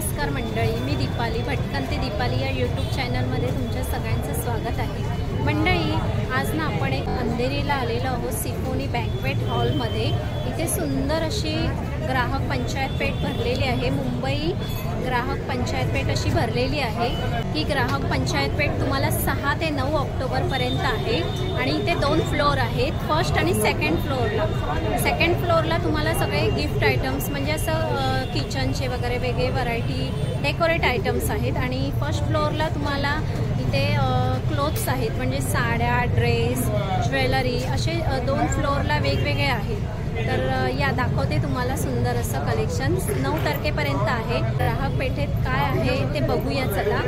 नमस्कार मंडळी, मी दीपाली भटकंती दीपाली या यूट्यूब चॅनलमध्ये तुमच्या सगळ्यांचं स्वागत आहे। मंडळी, आज ना आपण एक अंधेरीला आलेलो आहोत सिम्फोनी बँक्वेट हॉलमध्ये। इथे सुंदर अशी ग्राहक पंचायत पेठ भरलेली आहे। मुंबई ग्राहक पंचायत पेठ अशी भरलेली आहे। ही ग्राहक पंचायत पेठ तुम्हाला 6 ते 9 ऑक्टोबरपर्यंत आहे आणि इथे 2 फ्लोर आहेत, फर्स्ट आणि सेकंड फ्लोरला। सेकंड फ्लोरला तुम्हाला सगळे गिफ्ट आयटम्स म्हणजे असं किचनचे वगैरे वेगळे व्हरायटी डेकोरेट आयटम्स आहेत आणि फर्स्ट फ्लोरला तुम्हाला इथे क्लोथ्स आहेत म्हणजे साड्या, ड्रेस, ज्वेलरी असे 2 फ्लोरला वेगवेगळे आहेत। तर या दाखवते तुम्हाला सुंदर असं कलेक्शन 9 तारखेपर्यंत आहे। ग्राहक पेठेत काय आहे ते बघूया चला।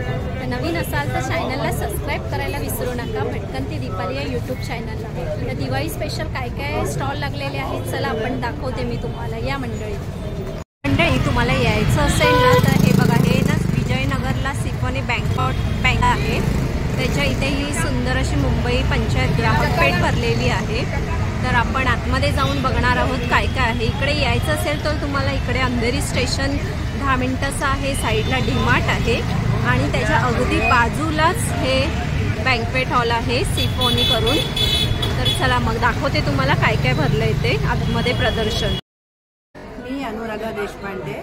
नवीन असाल तर चॅनलला सबस्क्राईब करायला विसरू नका, भटकंती दीपाली या यूट्यूब चॅनलला। तर दिवाळी स्पेशल काय काय स्टॉल लागलेले आहेत चला आपण दाखवते मी तुम्हाला। या मंडळी तुम्हाला यायचं असेल ना तर हे बघा, हे ना विजयनगरला सिम्फोनी बँक आहे, त्याच्या इथे ही सुंदर अशी मुंबई पंचायत ग्राहक पेठ भरलेली आहे। तर आपण आतमध्ये जाऊन बघणार आहोत काय काय आहे। इकडे यायचं असेल तर तुम्हाला इकडे अंधेरी स्टेशन 10 मिनिटाचं आहे, साईडला डीमार्ट आहे आणि त्याच्या अगदी बाजूलाच हे बँक्वेट हॉल आहे सिम्फोनी करून। तर चला मग दाखवते तुम्हाला काय काय भरलंय ते आतमध्ये प्रदर्शन। मी अनुराधा देशपांडे,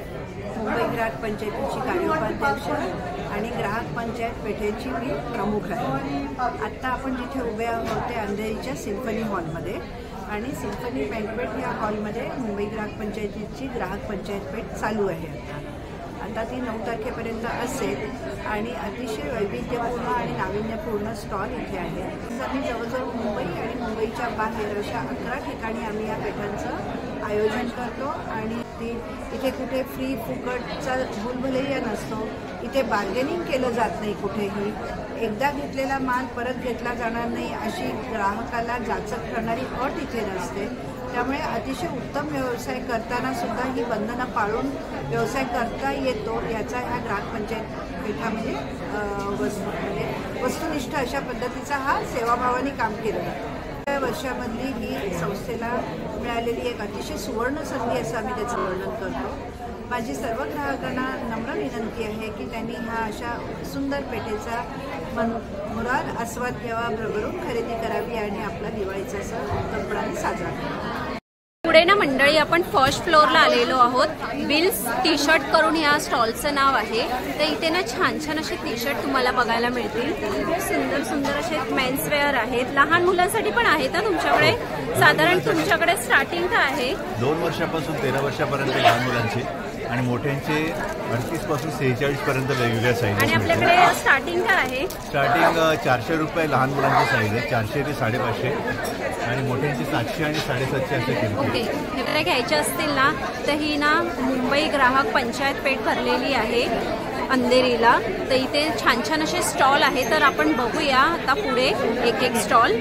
मुंबई ग्राहक पंचायतीची कार्योपाध्यक्ष आणि ग्राहक पंचायत पेठेची मी प्रमुख आहे। आत्ता आपण जिथे उभे आहोत ते अंधेरीच्या सिम्फनी हॉलमध्ये आणि सिम्फनी बँक्वेट या हॉलमध्ये मुंबई ग्राहक पंचायतीची ग्राहक पंचायत पेठ चालू आहे। आता ती 9 तारखेपर्यंत असेल आणि अतिशय वैविध्यपूर्ण आणि नाविन्यपूर्ण स्टॉल इथे आहे। आम्ही जवळजवळ मुंबई आणि मुंबईच्या बाहेर अशा 11 ठिकाणी आम्ही या पेठांचं आयोजन करतो आणि इथे कुठे फ्री फुकटचा भूलभुलैया नसतो, इथे बार्गेनिंग केलं जात नाही कुठेही, एकदा घेतलेला माल परत घेतला जाणार नाही अशी ग्राहकाला जाचक करणारी अट इथे नसते। त्यामुळे अतिशय उत्तम व्यवसाय करताना सुद्धा ही बंधनं पाळून व्यवसाय करता येतो याचा ह्या ग्राहक पंचायत पेठामध्ये वस्तुनिष्ठ अशा पद्धतीचा हा सेवाभावाने काम केलं जातं। वर्षामधली ही संस्थेला मिळालेली एक अतिशय सुवर्ण संधी असं आम्ही त्याचं वर्णन करतो। माझी सर्व ग्राहकांना नम्र विनंती आहे की त्यांनी ह्या अशा सुंदर पेठेचा मुराद आस्वाद घ्यावा, भरभरून खरेदी करावी आणि आपला दिवाळीचा सण उत्तमपणाने साजरा करावा। पुढे ना मंडळी आपण फर्स्ट फ्लोअरला आलेलो आहोत। बिल्स टी शर्ट करून या स्टॉलचं नाव आहे। तर इथे ना छान छान असे टी शर्ट तुम्हाला बघायला मिळतील, सुंदर सुंदर असे मेन्स वेअर आहेत, लहान मुलांसाठी पण आहेत ना तुमच्याकडे। साधारण तुमच्याकडे स्टार्टिंग काय आहे? 2 वर्षापासून 13 वर्षापर्यंत लहान मुलांचे आणि मोठ्यांचे 38 पासून 46 पर्यंत वेगवेगळ्या साईज। आणि आपल्याकडे स्टार्टिंग काय आहे? स्टार्टिंग 400 रुपये लहान मुलांची साईज आहे, 400 ते 550 आणि मोठ्यांची 700 आणि 750 असे किंमत। ओके, हे घ्यायचे असतील ना तर ही ना मुंबई ग्राहक पंचायत पेठ भरलेली आहे अंधेरीला। तर इथे छान छान असे स्टॉल आहे, तर आपण बघूया आता पुढे एक एक स्टॉल।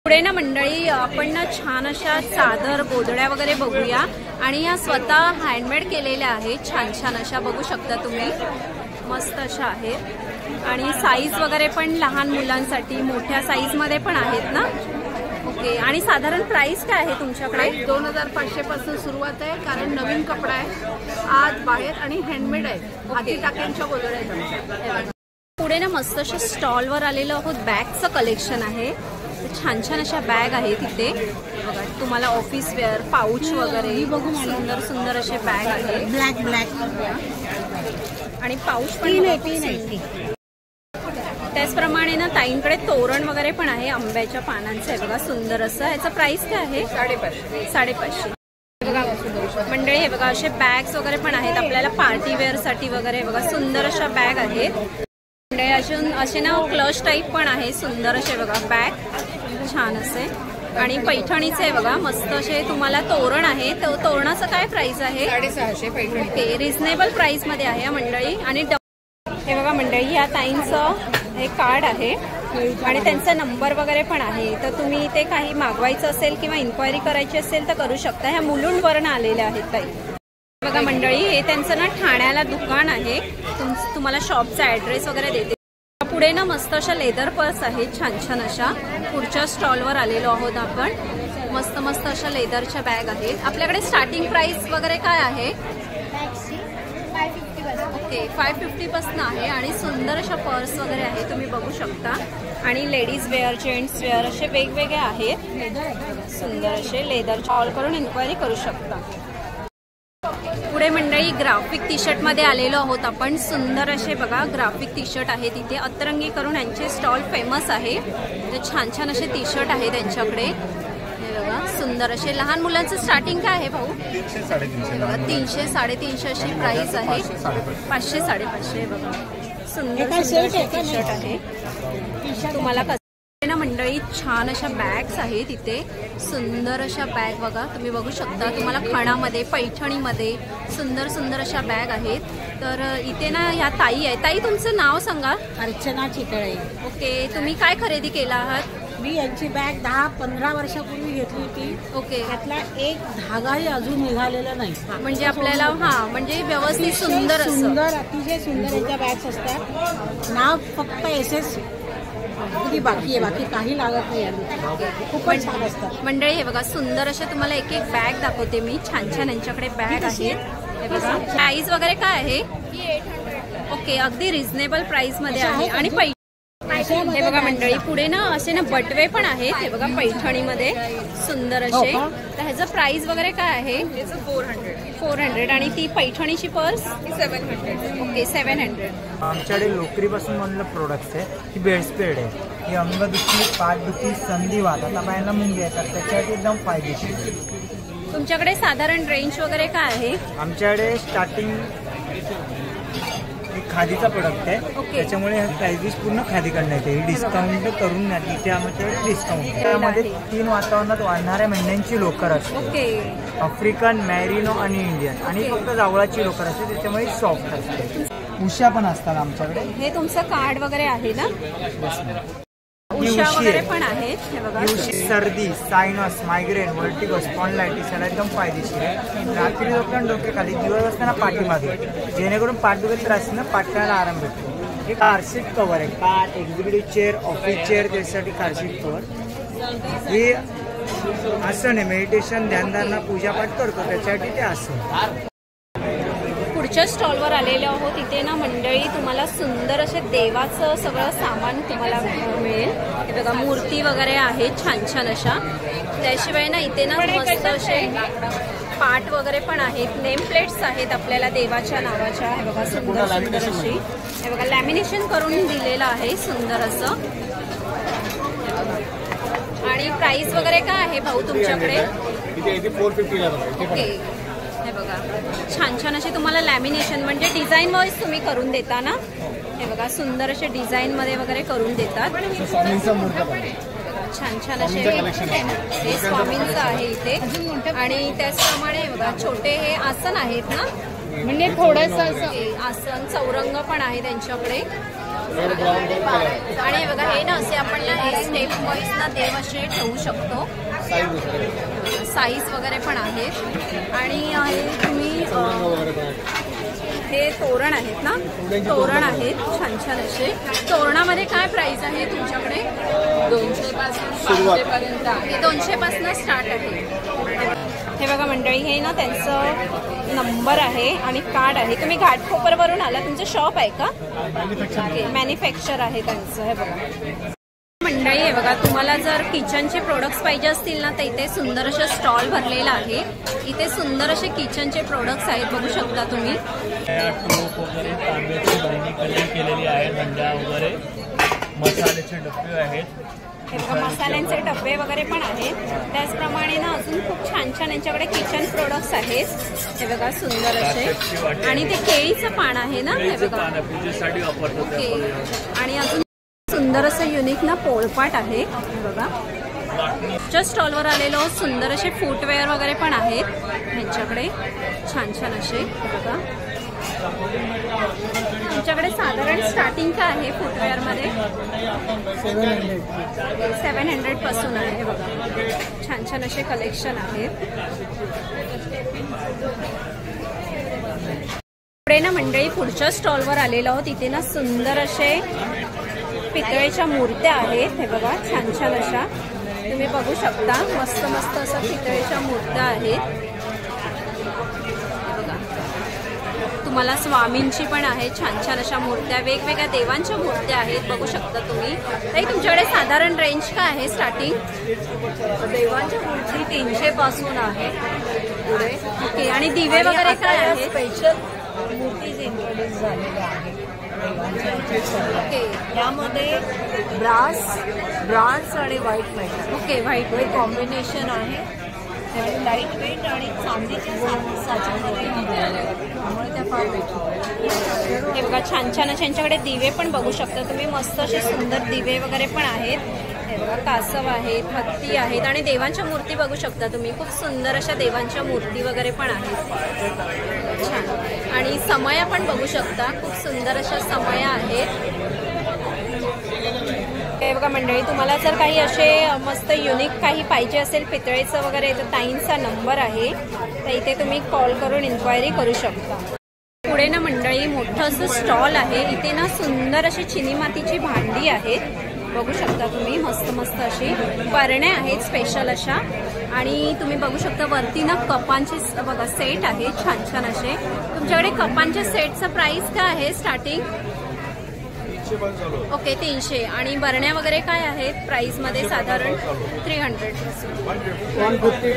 पुढे ना मंडळी आपण ना छान अशा चादर, गोधड्या वगैरे बघूया आणि या स्वतः हँडमेड केलेल्या आहेत, छान छान अशा बघू शकता तुम्ही, मस्त अशा आहेत आणि साईज वगैरे पण लहान मुलांसाठी मोठ्या साईजमध्ये पण आहेत ना। ओके, आणि साधारण प्राइस काय आहे तुमच्याकडे? 2500 पासून सुरुवात आहे, कारण नवीन कपडा आहे, आत बाहेर आणि हँडमेड आहे, हाती टाक्यांच्या गोधड्या आहेत। पुढे ना मस्त अशा स्टॉलवर आलेलो आहोत, बॅगचं कलेक्शन आहे। छान छान अशा बॅग आहेत तिथे बघा, तुम्हाला ऑफिस वेअर, पाऊच वगैरे सुंदर सुंदर असे बॅग आहेत, ब्लॅक आणि पाऊच पण। त्याचप्रमाणे ना ताईंकडे तोरण वगैरे पण आहे आंब्याच्या पानांचं आहे बघा, सुंदर असं। ह्याचं प्राइस काय आहे? 550 बघा मंडळी। हे बघा असे बॅग्स वगैरे पण आहेत आपल्याला पार्टी वेअर साठी वगैरे बघा, सुंदर अशा बॅग आहेत। असे ना क्लच टाईप पण आहे, सुंदर असे बघा बॅग, छान असे आणि पैठणीचे आहे बघा, मस्त असे तुम्हाला तोरण आहे। तोरणाचं काय प्राइस आहे? 650 पैठणी। ओके, रिझनेबल प्राइस मध्ये आहे मंडळी। आणि हे बघा मंडळी, या ताईंचं हे कार्ड आहे आणि त्यांचा नंबर वगैरे पण आहे, तर तुम्ही ते काही मागवायचं असेल किंवा इन्क्वायरी करायची असेल तर करू शकता। ह्या मुलुंडवरून आलेल्या आहेत ताई बघा मंडळी। हे त्यांचं ना ठाण्याला दुकान आहे, तुम्हाला शॉपचा ॲड्रेस वगैरे देते। पुढे ना मस्त अशा लेदर पर्स आहेत छान छान अशा। पुढच्या स्टॉलवर आलेलो आहोत आपण, मस्त मस्त अशा लेदरच्या बॅग आहेत। आपल्याकडे स्टार्टिंग प्राइस वगैरे काय आहे? 550 ओके 550 पासून आहे आणि सुंदर अशा पर्स वगैरे आहे, तुम्ही बघू शकता. आणि लेडीज वेअर, जेंट्स वेअर असे वेगवेगळे आहेत. सुंदर असे लेदर कॉल करून इन्क्वायरी करू शकता. पुढे मंडळी ग्राफिक टी शर्ट मध्ये आलेलो आहोत आपण. सुंदर असे बघा ग्राफिक टी शर्ट आहे तिथे. अतरंगी करून यांचे स्टॉल फेमस आहे. तर छान छान असे टी शर्ट आहे त्यांच्याकडे. हे बघा सुंदर असे. लहान मुलांचं स्टार्टिंग काय आहे भाऊ? 300 350 अशी प्राइस आहे. 500 550 बघा. सुंदर टी शर्ट आहे. तुम्हाला ना मंडळी छान अशा बॅग्स आहेत तिथे. सुंदर अशा बॅग बघा तुम्ही बघू शकता. तुम्हाला खणामध्ये, पैठणीमध्ये सुंदर सुंदर अशा बॅग आहेत. तर इथे ना ह्या ताई आहे. ताई तुमचं नाव सांगा. अर्चना चितळे. ओके, तुम्ही काय खरेदी केला आहात? मी यांची बॅग 10-15 वर्षापूर्वी घेतली होती. ओके, त्यातला एक धागाही अजून निघालेला नाही. म्हणजे आपल्याला म्हणजे व्यवस्थित सुंदर सुंदर अतिशय सुंदर याच्या बॅग्स असतात. नाव फक्त SS अगदी बाकी आहे, बाकी काही लागत नाही. खूपच छान असतात मंडळी. हे बघा सुंदर अशा तुम्हाला एक एक बॅग दाखवते मी. छान छान यांच्याकडे बॅग आहेत. हे बघा प्राइस वगैरे काय आहे? ओके, अगदी रिझनेबल प्राइस मध्ये आहे. आणि हे बघा मंडळी पुढे ना असे ना बटवे पण आहेत. हे बघा पैठणीमध्ये सुंदर असे. तर ह्याचं प्राइस वगैरे काय आहे? 400. आणि ती पैठणीची पर्स 700. ओके 700. आमच्याकडे लोकरीपासून बनलेलं प्रोडक्ट्स आहे. ही बेडस्प्रेड आहे. ही अंगदुखी, पाठदुखी, संधिवात आता बायांना मुंगे येतात त्याच्यासाठी एकदम फायदेशीर. तुमच्याकडे साधारण रेंज वगैरे काय आहे? आमच्याकडे स्टार्टिंग खादीचा प्रोडक्ट आहे. त्याच्यामुळे प्राइस पूर्ण खादीकडनं येते. ही डिस्काउंट करून इथे आमच्याकडे डिस्काउंट. त्यामध्ये 3 वातावरणात वाढणाऱ्या मेंढ्यांची लोकर असते. ओके, आफ्रिकन, मॅरिनो आणि इंडियन. आणि फक्त जावळाची लोकर असते त्याच्यामुळे सॉफ्ट असते. उषा पण असतात आमच्याकडे. हे तुमचं कार्ड वगैरे आहे ना? उषा वगैरे पण आहेत. हे बघा सर्दी, सायनस, मायग्रेन, व्हर्टिगो, स्पॉन्डिलायटिस याला एकदम फायदेशीर आहे. रात्री झोपताना डोक्याखाली, दिवस असताना पाठीमागे, जेणेकरून पाठदुखीत त्रास ना पाठण्याला आराम भेटतो. हे कार सीट कव्हर आहे. Car, executive chair, office chair त्याच्यासाठी कार सीट कव्हर. हे आसन आहे. मेडिटेशन, ध्यानधारणा, पूजापाठ करतो त्याच्यासाठी ते आसन. पुढच्या स्टॉलवर आलेलो आहोत. इथे ना मंडळी तुम्हाला सुंदर असे देवाचं सगळं सामान तुम्हाला मिळेल. हे बघा मूर्ती वगैरे आहेत छान छान अशा. त्याशिवाय ना इथे ना मस्त असे पाट वगैरे पण आहेत. नेम प्लेट्स आहेत आपल्याला देवाच्या नावाच्या. हे बघा सुंदर सुंदर अशी. हे बघा लॅमिनेशन करून दिलेलं आहे सुंदर असं. आणि प्राइस वगैरे काय आहे भाऊ तुमच्याकडे? 450. ओके, हे बघा छान छान असे तुम्हाला लॅमिनेशन म्हणजे डिझाईन वाईज तुम्ही करून देता ना. हे बघा सुंदर असे डिझाईन मध्ये वगैरे करून देतात. छान छान असे हे स्वामींचं आहे इथे. आणि त्याचप्रमाणे बघा छोटे हे आसन आहेत ना, म्हणजे थोडंसं असं आसन चौरंग पण आहे त्यांच्याकडे. आणि बघा हे ना असे आपण हे स्टेप वाईज ना देव असे ठेवू शकतो. साईज वगैरे पण आहेत. आणि हे तुम्ही हे तोरण आहेत ना, तोरण आहेत छान छान असे. तोरणामध्ये काय प्राइस आहे तुमच्याकडे? 200 पासून स्टार्ट आहे. हे बघा मंडळी हे ना त्यांचं नंबर आहे आणि कार्ड आहे. तुम्ही घाटकोपरवरून आला, तुमचं शॉप आहे का? मॅन्युफॅक्चर आहे त्यांचं. हे बघा मंडळी हे बघा तुम्हाला जर किचनचे प्रोडक्ट्स पाहिजे असतील ना तर इथे सुंदर असं स्टॉल भरलेला आहे. इथे सुंदर असे किचनचे प्रोडक्ट्स आहेत बघू शकता तुम्ही. टोप वगैरे तांब्याची बरणी कलर केलेली आहे. हंडा वगैरे, मसाल्याचे डबे आहेत. हे बघा मसाल्यांचे डबे वगैरे पण आहेत. त्याचप्रमाणे ना अजून खूप छान छान यांच्याकडे किचन प्रोडक्ट्स आहेत. हे बघा सुंदर असे. आणि ते केळीचं पान आहे ना, हे बघा पूजेसाठी वापरतात. ओके. आणि अजून सुंदर असं युनिक ना पोळपाट आहे. हे बघा च्या स्टॉलवर आलेलो सुंदर असे फुटवेअर वगैरे पण आहेत ह्यांच्याकडे छान छान असे. हे बघा तुमच्याकडे साधारण स्टार्टिंग काय आहे फुटवेअर मध्ये? 700 पासून आहे. हे बघा छान छान असे कलेक्शन आहेत. पुढे ना मंडळी पुढच्या स्टॉलवर आलेलो आहोत. इथे ना सुंदर असे पितळेच्या मूर्त्या आहेत. हे बघा छान छान अशा तुम्ही बघू शकता. मस्त मस्त असं पितळेच्या मूर्त्या आहेत. तुम्हाला स्वामींची पण आहे, छान छान अशा मूर्त्या, वेगवेगळ्या देवांच्या मूर्त्या आहेत, बघू शकता तुम्ही. ताई तुमच्याकडे साधारण रेंज काय आहे स्टार्टिंग? देवांच्या मूर्ती 300 पासून आहे पुढे. ओके, आणि दिवे वगैरे काय आहे? स्पेशल मूर्तीज इंट्रोड्यूस झालेल्या आहेत देवांच्या. ओके, यामध्ये ब्रास आणि व्हाईट मेटल ओके, व्हाईट हे कॉम्बिनेशन आहे. लाईट वेट आणि चांदीच्या साच्यामध्ये त्यामुळे त्या फार वेट. हे बघा छान छान अशा यांच्याकडे दिवे पण बघू शकता तुम्ही, मस्त असे सुंदर दिवे वगैरे पण आहेत. हे बघा कासव आहेत, हत्ती आहेत आणि देवांच्या मूर्ती बघू शकता तुम्ही, खूप सुंदर अशा देवांच्या मूर्ती वगैरे पण आहेत. छान. आणि समया पण बघू शकता, खूप सुंदर अशा समया आहेत. हे बघा मंडळी, तुम्हाला जर काही असे मस्त युनिक काही पाहिजे असेल पितळेचं वगैरे तर ताईंचा नंबर आहे, तर इथे तुम्ही कॉल करून इन्क्वायरी करू शकता. पुढे ना मंडळी मोठं असं स्टॉल आहे. इथे ना सुंदर अशी चिनी मातीची भांडी आहेत, बघू शकता तुम्ही, मस्त मस्त अशी बरण्या आहेत स्पेशल अशा. आणि तुम्ही बघू शकता वरती ना कपांचे बघा सेट आहे, छान छान असे. तुमच्याकडे कपांच्या सेटचं प्राइस काय आहे स्टार्टिंग? ओके, 300. आणि बरण्या वगैरे काय आहेत प्राइस मध्ये? साधारण 300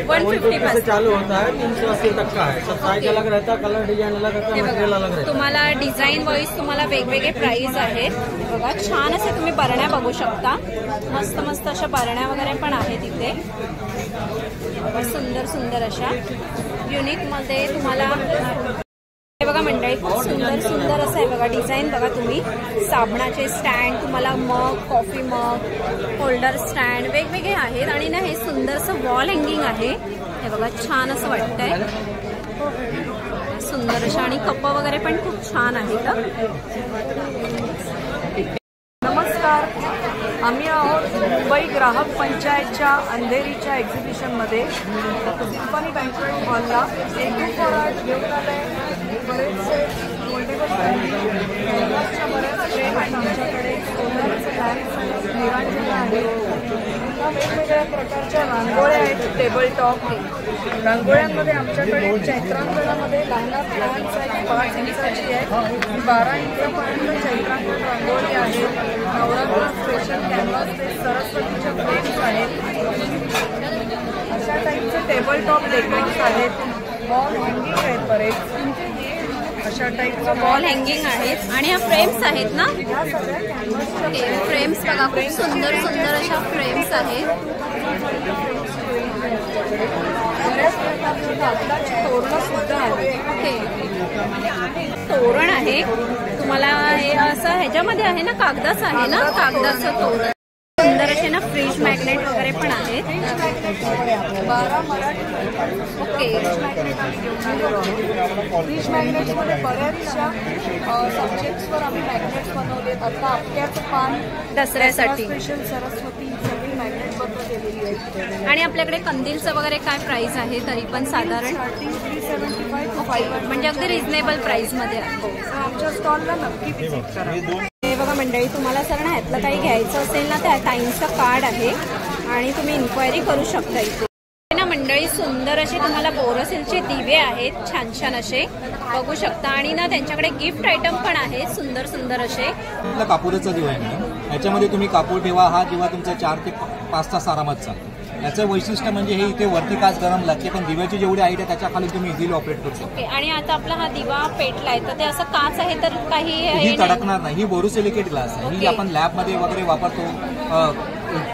150 चालू होता है, 380 तक का है. सब साइज अलग रहता, कलर डिजाइन अलग रहता, मटेरियल अलग रहता. तुम्हाला डिझाईन वाईज तुम्हाला वेगवेगळे प्राइस आहेत. बघा छान असे तुम्ही बरण्या बघू शकता, मस्त मस्त अशा बरण्या वगैरे पण आहेत इथे, सुंदर सुंदर अशा युनिक मध्ये तुम्हाला. हे बघा मंडळी, खूप सुंदर सुंदर असं आहे बघा डिझाईन. बघा तुम्ही साबणाचे स्टँड, तुम्हाला मग, कॉफी मग, होल्डर स्टँड वेगवेगळे आहेत. आणि ना हे सुंदरसं वॉल हँगिंग आहे, हे बघा छान असं वाटतंय, सुंदर अशा. आणि कप वगैरे पण खूप छान आहेत. नमस्कार, आम्ही आहोत मुंबई ग्राहक पंचायतच्या अंधेरीच्या एक्झिबिशनमध्ये सिम्फनी बँक्वेट हॉलला. एक फराट घेऊन आलंय, बरेचसे फोल्डेबल कॅनव्हासच्या बऱ्याच ट्रेन आहेत आमच्याकडे, सोलरचे लॅम्प्स आहेत, निरांजन आहे, वेगवेगळ्या प्रकारच्या रांगोळ्या आहेत, टेबल टॉप. रांगोळ्यांमध्ये आमच्याकडे चैत्रांगणामध्ये लहान प्लॅन्स आहेत, 5 इंचाची आहे, 12 इंचापर्यंत चैत्रांगण रांगोळी आहे. नवरात्र स्पेशल कॅनव्हास ते सरस्वतीच्या फ्रेम्स आहेत, अशा टाईपचे टेबल टॉप डेकोरेट्स आहेत. वॉल हँगिंग आहेत बरेच अशा टाईपचं वॉल हँगिंग आहेत. आणि ह्या फ्रेम्स आहेत ना, फ्रेम्स बघा खूप सुंदर सुंदर अशा फ्रेम्स आहेत. बऱ्याच प्रकारचे कागदाची तोरणं सुद्धा आहेत. ओके, तोरण आहे तुम्हाला, हे असं ह्याच्यामध्ये आहे ना, कागदाचं आहे ना, कागदाचं तोरण. सुंदर असे ना फ्रीज मॅग्नेट वगैरे पण आहेत. 12 मराठी. ओके, फ्रीज मॅग्नेटमध्ये बऱ्याचशा सब्जेक्ट्सवर आम्ही मॅग्नेट्स बनवलेत. आता आपल्याचं पान दसऱ्यासाठी स्पेशल सरस्वती सगळी मॅग्नेट बंद केलेली आहे. आणि आपल्याकडे कंदीलचं वगैरे काय प्राइस आहे तरी पण साधारण? स्टार्टिंग 375 to 500 म्हणजे अगदी रिझनेबल प्राइस मध्ये आहे. आमच्या स्टॉलला नक्की व्हिजिट करा. हे बघा मंडळी, तुम्हाला सर ना ह्यातलं काही घ्यायचं असेल ना, त्या टाईमचं कार्ड आहे आणि तुम्ही इन्क्वायरी करू शकता इथे ना. मंडळी सुंदर असे तुम्हाला बोरोसिलचे दिवे आहेत, छान छान असे बघू शकता. आणि ना त्यांच्याकडे गिफ्ट आयटम पण आहेत सुंदर सुंदर असे. कापूरचा दिवा आहे मॅडम, याच्यामध्ये तुम्ही कापूर ठेवा, हा दिवा तुमचा 4 ते 5 तास आरामात चालतो. याचं वैशिष्ट्य म्हणजे हे इथे वरती काच गरम लागते, पण दिव्याची जेवढी हाईट आहे त्याच्या खाली तुम्ही इझिली ऑपरेट करू शकता. ओके, आणि आता आपला हा दिवा पेटलाय तर ते असं काच आहे तर काही ही तडकणार नाही. ही बोरोसिलिकेट ग्लास आहे, ही आपण लॅबमध्ये वगैरे वापरतो,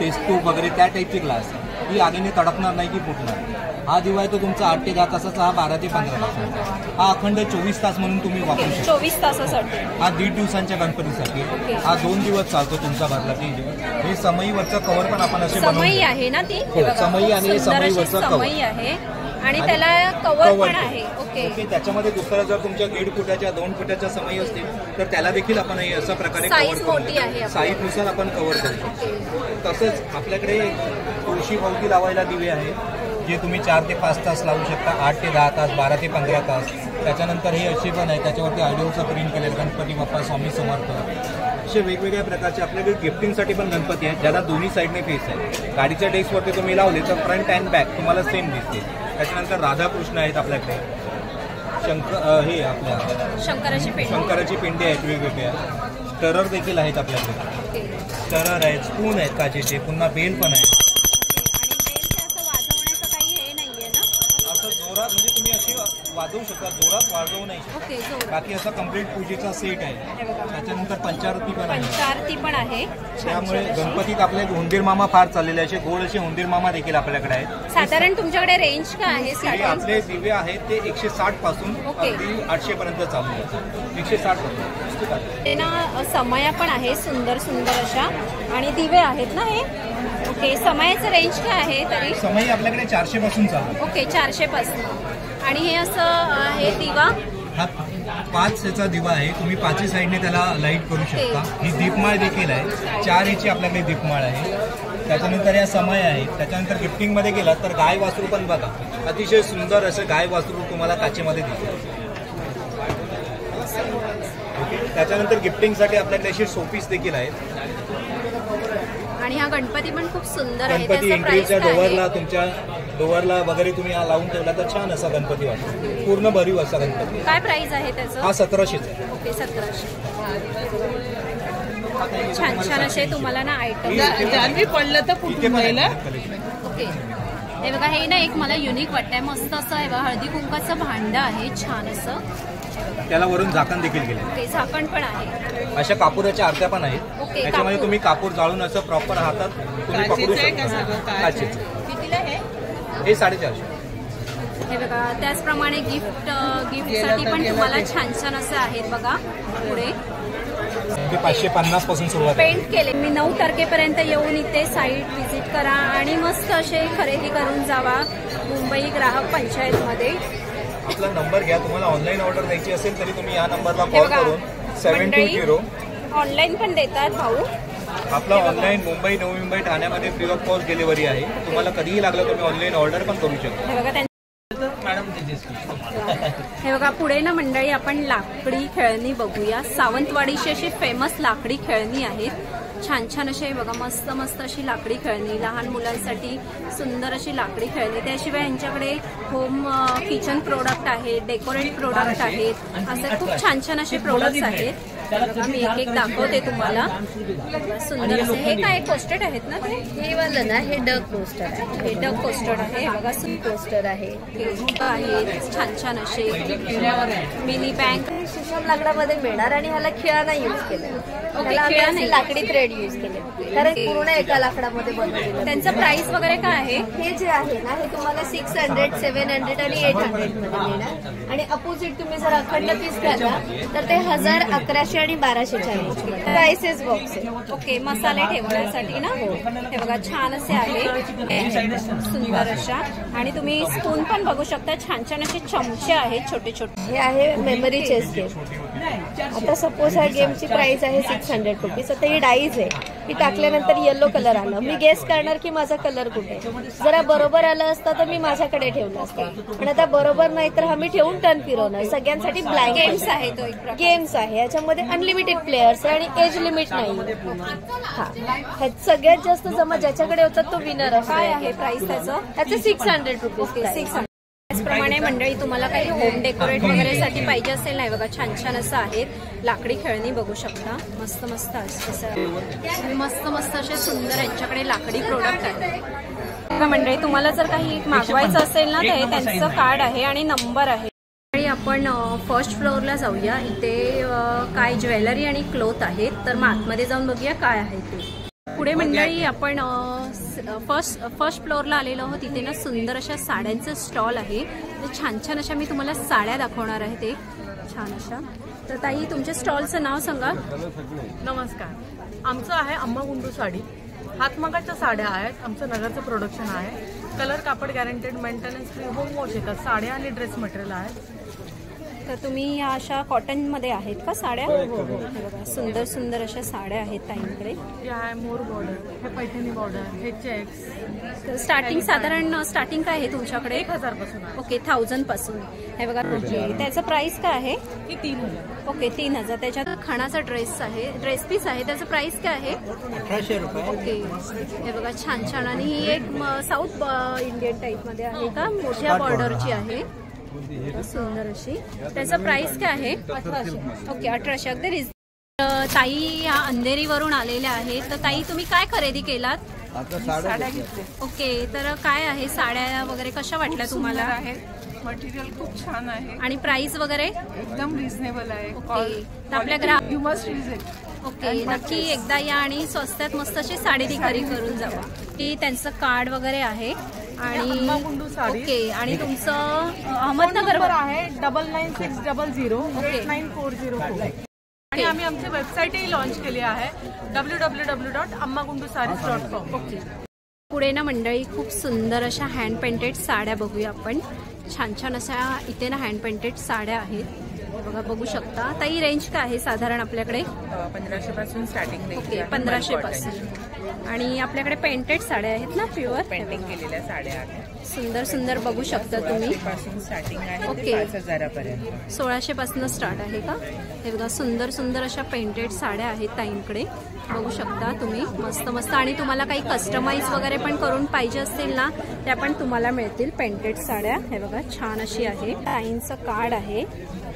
टेस्ट ट्यूब वगैरे त्या टाईपची ग्लास आहे. ही आगीने तडकणार नाही की फुटणार. हा दिवा आहे तो तुमचा 8 ते 10 तासाचा, हा 12 ते 15 तासाचा. हा अखंड 24 तास म्हणून तुम्ही वापरू शकता. 24 तासासाठी. हा 1.5 दिवसांच्या गणपतीसाठी. हा 2 दिवस चालतो तुमचा भरला 3 दिवस. हे समईवरचं कव्हर पण आपण असे समई आहे ना ती, समई आणि समईवरचं समई आहे आणि त्याला कव्हर पण आहे. ओके, त्याच्यामध्ये दुसरं जर तुमच्या 1.5 फुटाच्या 2 फुटाच्या समई असतील तर त्याला देखील आपण हे अशा प्रकारे साईज मोठी आहे, साईजनुसार आपण कव्हर करू शकतो. तसंच आपल्याकडे तुळशी भोवती लावायला दिवे आहेत, जे तुम्ही 4 ते 5 तास लावू शकता, 8 ते 10 तास, 12 ते 15 तास. त्याच्यानंतर हे असे पण आहे, त्याच्यावरती आयडिओचं प्रिंट केलेलं, गणपती बाप्पा, स्वामी समर्थ, असे वेगवेगळ्या प्रकारचे. आपल्याकडे गिफ्टिंगसाठी पण गणपती आहेत, ज्याला दोन्ही साईडने फेस आहे. गाडीच्या डेस्कवरती तुम्ही लावले तर फ्रंट अँड बॅक तुम्हाला सेम दिसते. त्याच्यानंतर राधाकृष्ण आहेत आपल्याकडे, हे आपल्या शंकराची पिंडी आहेत वेगवेगळ्या. स्टरर देखील आहेत आपल्याकडे. स्टरर आहेत, स्पून आहेत काचेचे, पुन्हा बेल पण आहे. असं जोरात म्हणजे तुम्ही अशी वाजवू शकता, जोरात वाजवू नाही शकता. बाकी असा कम्प्लीट पूजेचा सेट आहे. त्याच्यानंतर पंचारती पण आहे. त्यामुळे गणपतीत आपले हुंदीर मामा फार चाललेले असे गोड असे हुंदीर मामा देखील आपल्याकडे आहेत. साधारण तुमच्याकडे रेंज काय आहे? आपले दिवे आहेत ते 160 पासून अगदी 800 पर्यंत चालू आहे. 160 पासून ते ना समया पण आहे सुंदर सुंदर अशा, आणि दिवे आहेत ना हे. ओके, समयाचं रेंज काय आहे तरी? समय आपल्याकडे 400 पासून चालू. ओके, 400 पासून. आणि हे असं आहे दिवा, हा 5 याचा दिवा आहे. तुम्ही 5ही साईडने त्याला लाईट करू शकता. ही दीपमाळ देखील आहे. 4 याची आपल्याकडे दीपमाळ आहे. त्याच्यानंतर या समय आहेत. त्याच्यानंतर गिफ्टिंगमध्ये गेलात तर गाय वासरू पण बघा, अतिशय सुंदर असं गाय वासरू तुम्हाला काचेमध्ये दिसेल. त्याच्यानंतर गिफ्टिंगसाठी आपल्याकडे असे शोपीस देखील आहेत. आणि हा गणपती पण खूप सुंदर आहे. गणपती एंट्रीच्या डोअरला, तुमच्या डोअरला वगैरे तुम्ही हा लावून ठेवला तर छान असा गणपती वाटतो. पूर्ण भरीव असा गणपती. काय प्राइस आहे त्याचं? हा 1700 आहे. ओके, 1700. छान छान असे तुम्हाला ना आयटम पडलं तर ओके. हे बघा, हे ना एक मला युनिक वाटतंय. मस्त असं आहे बघा, हळदी कुंकाचं भांड आहे छान असं. त्याला वरून झाकण देखील गेले. ओके, झाकण पण आहे. अशा कापूराच्या आरत्या पण आहेत. ओके, त्याच्यामध्ये तुम्ही कापूर जाळून असं प्रॉपर हातात तुम्ही पकडू शकता. काचेचं. कितीला हे? हे 450. हे बघा, त्याचप्रमाणे गिफ्टसाठी पण तुम्हाला छान छान असं आहेत बघा. पुढे 550 पासून सुरुवात. पेंट केले. मी 9 तारखेपर्यंत येऊन इथे साईट व्हिजिट करा आणि मस्त असे खरेदी करून जावा मुंबई ग्राहक पंचायतमध्ये. आपला नंबर घ्या. तुम्हाला ऑनलाईन ऑर्डर द्यायची असेल तरी तुम्ही या नंबरला कॉल करून 720. ऑनलाईन पण देतात भाऊ. आपला ऑनलाईन मुंबई, नवी मुंबई, ठाण्यामध्ये फ्री ऑफ कॉस्ट डिलिव्हरी आहे. तुम्हाला कधीही लागलं तुम्ही ऑनलाईन ऑर्डर पण करू शकता. हे बघा, पुढे ना मंडळी आपण लाकडी खेळणी बघूया. सावंतवाडीची अशी फेमस लाकडी खेळणी आहेत. छान छान असे बघा, मस्त मस्त अशी लाकडी खेळणी, लहान मुलांसाठी सुंदर अशी लाकडी खेळणी. त्याशिवाय यांच्याकडे होम किचन प्रोडक्ट आहेत, डेकोरेट प्रोडक्ट आहेत. असे खूप छान छान असे प्रोडक्ट्स आहेत. मी एक एक दाखवते तुम्हाला. सुंदर असे. हे काय पोस्टर आहेत ना? ते हे वालं ना, हे डग पोस्टर आहे. हे डग पोस्टर आहे बघा. पोस्टर आहे. हे छान छान असे मिनी बँक शिशम लाकडामध्ये मिळणार आणि ह्याला खिळा नाही यूज केला. खिळा नाही, लाकडी थ्रेड यूज केले, कारण पूर्ण एका लाकडामध्ये बनवलेलं. त्यांचं प्राइस वगैरे काय आहे? हे जे आहे ना, हे तुम्हाला 600, 700 आणि 800 मध्ये मिळणार. आणि अपोजिट तुम्ही जर अखंड पीस घ्याला तर ते 1000, 1100 आणि 1240 प्राइसेस बॉक्स आहे. ओके, मसाले ठेवण्यासाठी ना. हे बघा, छान असे आहे सुंदर अशा. आणि तुम्ही स्पून पण बघू शकता. छान छान असे चमचे आहेत छोटे छोटे. हे आहे मेमरी चेस गेम. आता सपोज ह्या गेमची प्राइस आहे 600 रुपीज. आता ही डाईज आहे, ही टाकल्यानंतर येलो कलर आला. मी गेस करणार की माझा कलर कुठे. जरा बरोबर आलं असतं तर मी माझ्याकडे ठेवलं असतं, पण आता बरोबर नाही तर आम्ही ठेवून टर्न फिरवणार. सगळ्यांसाठी ब्लाइंड गेम्स आहे. तो एक गेम्स आहे. याच्यामध्ये अनलिमिटेड प्लेयर्स आहे आणि एज लिमिट नाही. हा, सगळ्यात जास्त जमा ज्याच्याकडे होतात तो विनर. काय आहे प्राइस त्याचं? 600 रुपीज. 600. त्याचप्रमाणे मंडळी तुम्हाला काही होम डेकोरेट वगैरे साठी पाहिजे असेल नाही बघा, छान छान असं आहेत. लाकडी खेळणी बघू शकता. मस्त मस्त असं मस्त मस्त असे सुंदर यांच्याकडे लाकडी प्रोडक्ट आहेत. मंडळी तुम्हाला जर काही मागवायचं असेल ना तर त्यांचं कार्ड आहे आणि नंबर आहे. आपण फर्स्ट फ्लोअरला जाऊया. इथे काय ज्वेलरी आणि क्लोथ आहेत, तर मग आतमध्ये जाऊन बघूया काय आहे ते. पुढे मंडळी आपण फर्स्ट फ्लोअरला आलेलो आहोत. तिथे ना सुंदर अशा साड्यांचे स्टॉल आहे. छान छान अशा मी तुम्हाला साड्या दाखवणार आहे. ते छान अशा. तर ताई, तुमच्या स्टॉलचं नाव सांगा. नमस्कार, आमचं आहे अम्मा गुंडू साडी. हातमागाच्या साड्या आहेत. आमचं नगरचं प्रोडक्शन आहे. कलर कापड guaranteed, maintenance free, home wash येतात. साड्या आणि ड्रेस मटेरियल आहेत. तर तुम्ही या अशा कॉटनमध्ये आहेत का साड्या? हो. बघा, सुंदर सुंदर अशा साड्या आहेत ताईंकडे. हे आहे मोर बॉर्डर, हे पैठणी बॉर्डर, हे चेक्स. तर स्टार्टिंग साधारण स्टार्टिंग काय आहे तुमच्याकडे? 1000 पासून. ओके, 1000 पासून. हे बघा, त्याचं प्राइस काय आहे? ही 3000. ओके, 3000. त्याच्यात खणाचा ड्रेस आहे, ड्रेस पीस आहे. त्याचं प्राइस काय आहे? 1800 रुपये. ओके, हे बघा छान छान. आणि ही एक साऊथ इंडियन टाईप मध्ये आहे का? मोठ्या बॉर्डरची आहे. सुंदर अशी. त्याचं प्राइस काय आहे? 1800. ओके 1800. अगदी रिझनेबल. ताई या अंधेरीवरून आलेल्या आहेत. तर ताई तुम्ही काय खरेदी केलात? साड्या घेतल्या. ओके, तर काय आहे साड्या वगैरे कशा वाटल्या तुम्हाला? मटेरियल खूप छान आहे आणि प्राइस वगैरे एकदम रिझनेबल आहे. ओके, तर आपल्या ग्राहक यू मस्ट विजिट. ओके, नक्की एकदा या आणि स्वस्तात मस्त अशी साडी खरेदी करून जावा. की त्यांचं कार्ड वगैरे आहे आणि ओके. आणि तुमचं अहमदनगर आहे 9960089404. आणि आम्ही आमची वेबसाईटही लॉन्च केली आहे www.ammagundusarees.com. ओके. पुढे ना मंडळी खूप सुंदर अशा हँड पेंटेड साड्या बघूया आपण. छान छान अशा इथे ना हँड पेंटेड साड्या आहेत बघा, बघू शकता. ताई रेंज काय आहे साधारण आपल्याकडे? 1500 पासून स्टार्टिंग. ओके 1500 पासून. आणि आपल्याकडे पेंटेड साड्या आहेत ना, प्युअर पेंटिंग केलेल्या साड्या आहेत. सुंदर सुंदर बघू शकता तुम्ही. पासून स्टार्टिंग आहे ओके. 5000 पर्यंत. 1600 पासून स्टार्ट आहे का? हे बघा सुंदर सुंदर अशा पेंटेड साड्या आहेत ताईंकडे बघू शकता तुम्ही. मस्त मस्त. आणि तुम्हाला काही कस्टमाइज वगैरे पण करून पाहिजे असतील ना, त्या पण तुम्हाला मिळतील पेंटेड साड्या. हे बघा छान अशी आहे. ताईंचं कार्ड आहे,